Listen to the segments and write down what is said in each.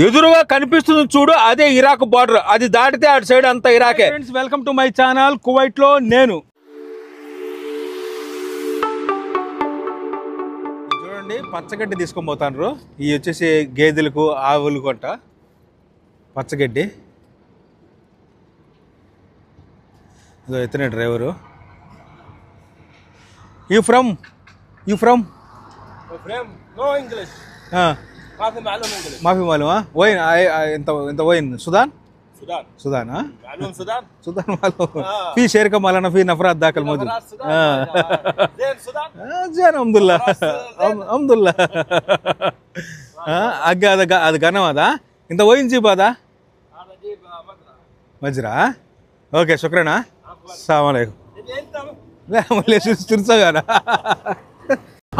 ఎదురుగా కనిపిస్తుంది చూడు, అదే ఇరాక్ బార్డర్. అది దాటితే అటు సైడ్ అంతా ఇరాకే. Friends, welcome to my channel. Kuwait లో నేను చూడండి పచ్చగడ్డి తీసుకొని పోతాను. ఇవి వచ్చేసి గేదెలకు ఆవులకు అంట పచ్చగడ్డి. ఇదో ఇతనే driver. You from No English. మాఫీ మాలూమా వైన్ ఎంత వైన్ Sudan Sudan. Sudan معلوم Sudan. Sudan మాలూम في شركة مالنا في نفرات ذاك الموجود زين Sudan. زين الحمد لله అగ్గా అది గనం అదా ఇంత వైన్ జీప్ అదా هذا جيب మజ్రా ఓకే శుక్రనా అస్సలాము అలైకుం انت చూసాగానా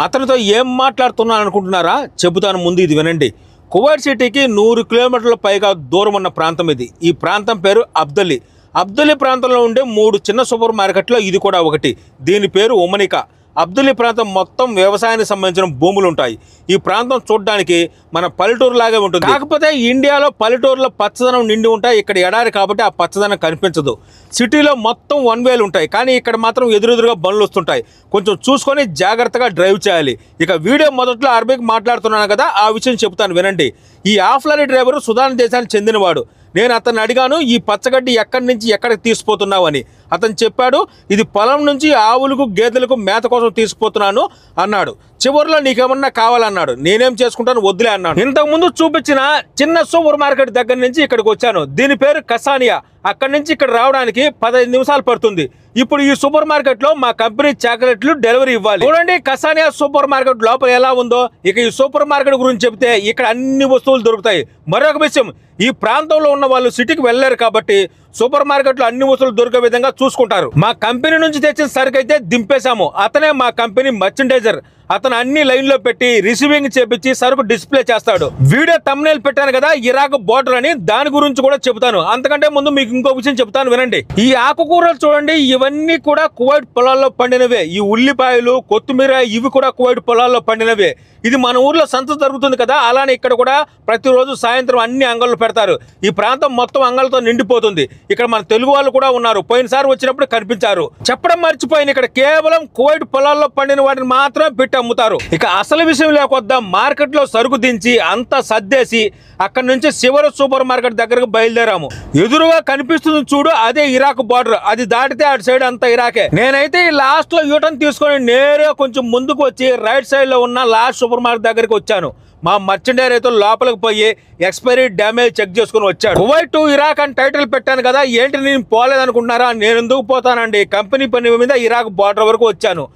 అతనితో ఏం మాట్లాడుతున్నాను అనుకుంటున్నారా? చెబుతాను, ముందు ఇది వినండి. కువైట్ సిటీకి 100 కిలోమీటర్ల పైగా దూరం ఉన్న ప్రాంతం ఇది. ఈ ప్రాంతం పేరు అబ్దుల్లీ ప్రాంతంలో ఉండే 3 చిన్న సూపర్ మార్కెట్లో ఇది కూడా ఒకటి. దీని పేరు ఒమనికా. అబ్దుల్లీ ప్రాంతం మొత్తం వ్యవసాయానికి సంబంధించిన భూములు ఉంటాయి. ఈ ప్రాంతం చూడడానికి మన పల్లెటూరు లాగే ఉంటుంది. కాకపోతే ఇండియాలో పల్లెటూరులో పచ్చదనం నిండి ఉంటాయి. ఇక్కడ ఎడారి కాబట్టి ఆ పచ్చదనం కనిపించదు. సిటీలో మొత్తం 1 వేలు ఉంటాయి, కానీ ఇక్కడ మాత్రం ఎదురెదురుగా బండ్లు వస్తుంటాయి. కొంచెం చూసుకొని జాగ్రత్తగా డ్రైవ్ చేయాలి. ఇక వీడియో మొదట్లో అరబిక్ మాట్లాడుతున్నాను కదా, ఆ విషయం చెప్తాను వినండి. ఈ హాఫ్ లారీ డ్రైవరు సుదాన్ దేశానికి చెందినవాడు. నేను అతన్ని అడిగాను, ఈ పచ్చగడ్డి ఎక్కడి నుంచి ఎక్కడికి తీసుకుపోతున్నావు అని. అతను చెప్పాడు, ఇది పొలం నుంచి ఆవులకు గేదెలకు మేత కోసం తీసుకుపోతున్నాను అన్నాడు. చివరిలో నీకేమన్నా కావాలన్నాడు. నేనేం చేసుకుంటాను వద్దులే అన్నాడు. ఇంతకుముందు చూపించిన చిన్న సూపర్ మార్కెట్ దగ్గర నుంచి ఇక్కడికి వచ్చాను. దీని పేరు కసానియా. అక్కడి నుంచి ఇక్కడ రావడానికి 15 నిమిషాలు పడుతుంది. ఇప్పుడు ఈ సూపర్ మార్కెట్ లో మా కంపెనీ చాక్లెట్లు డెలివరీ ఇవ్వాలి. చూడండి కసానియా సూపర్ మార్కెట్ లోపల ఎలా ఉందో. ఇక ఈ సూపర్ మార్కెట్ గురించి చెప్తే ఇక్కడ అన్ని వస్తువులు దొరుకుతాయి. మరొక విషయం, ఈ ప్రాంతంలో ఉన్న వాళ్ళు సిటీకి వెళ్ళలేరు కాబట్టి సూపర్ మార్కెట్లో అన్ని వస్తువులు దొరికే విధంగా చూసుకుంటారు. మా కంపెనీ నుంచి తెచ్చిన సరుకు అయితే దింపేశాము. అతనే మా కంపెనీ మర్చెండైజర్. అతను అన్ని లైన్ లో పెట్టి రిసీవింగ్ చేపించి సరుకు డిస్ప్లే చేస్తాడు. వీడియో థంబ్నెయిల్ పెట్టాను కదా ఇరాక్ బోర్డర్ అని, దాని గురించి కూడా చెబుతాను. అంతకంటే ముందు మీకు ఇంకో విషయం చెప్తాను వినండి. ఈ ఆకుకూరలు చూడండి, ఇవన్నీ కూడా కువైట్ పొలాల్లో పండినవే. ఈ ఉల్లిపాయలు, కొత్తిమీర ఇవి కూడా కువైట్ పొలాల్లో పండినవే. ఇది మన ఊర్లో సంత జరుగుతుంది కదా, అలానే ఇక్కడ కూడా ప్రతిరోజు సాయంత్రం అన్ని అంగళ్ళు పెడతారు. ఈ ప్రాంతం మొత్తం అంగళ్ళతో నిండిపోతుంది. ఇక్కడ మన తెలుగు వాళ్ళు కూడా ఉన్నారు. పోయినసారి వచ్చినప్పుడు కనిపించారు. చెప్పడం మర్చిపోయింది, ఇక్కడ కేవలం కువైట్ పొలాల్లో పండిన వాటిని మాత్రమే పెట్టి అమ్ముతారు. ఇక అసలు విషయం లేకొద్దాం. మార్కెట్ లో సరుకు దించి అంతా సర్దేసి అక్కడి నుంచి చివరి సూపర్ మార్కెట్ దగ్గరకు బయలుదేరాము. ఎదురుగా కనిపిస్తుంది చూడు, అదే ఇరాక్ బార్డర్. అది దాటితే అటు సైడ్ అంతా ఇరాకే. నేనైతే ఈ లాస్ట్ లో యూటర్న్ తీసుకొని నేరుగా కొంచెం ముందుకు వచ్చి రైట్ సైడ్ లో ఉన్న లాస్ట్ సూపర్ మార్కెట్ దగ్గరికి వచ్చాను. మా మర్చెండైజర్ అయితే లోపలికి పోయి ఎక్స్పైరీ డ్యామేజ్ చెక్ చేసుకుని వచ్చాడు. కువైట్ టు ఇరాక్ అని టైటిల్ పెట్టాను కదా, ఏంటి నేను పోలేదనుకుంటున్నారా? నేను ఎందుకు పోతానండి, కంపెనీ పని మీద ఇరాక్ బార్డర్ వరకు వచ్చాను.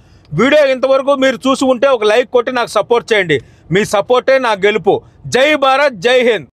వీడియో ఇంతవరకు మీరు చూసి ఉంటే ఒక లైక్ కొట్టి నాకు సపోర్ట్ చేయండి. మీ సపోర్టే నా గెలుపు. జై భారత్, జై హింద్.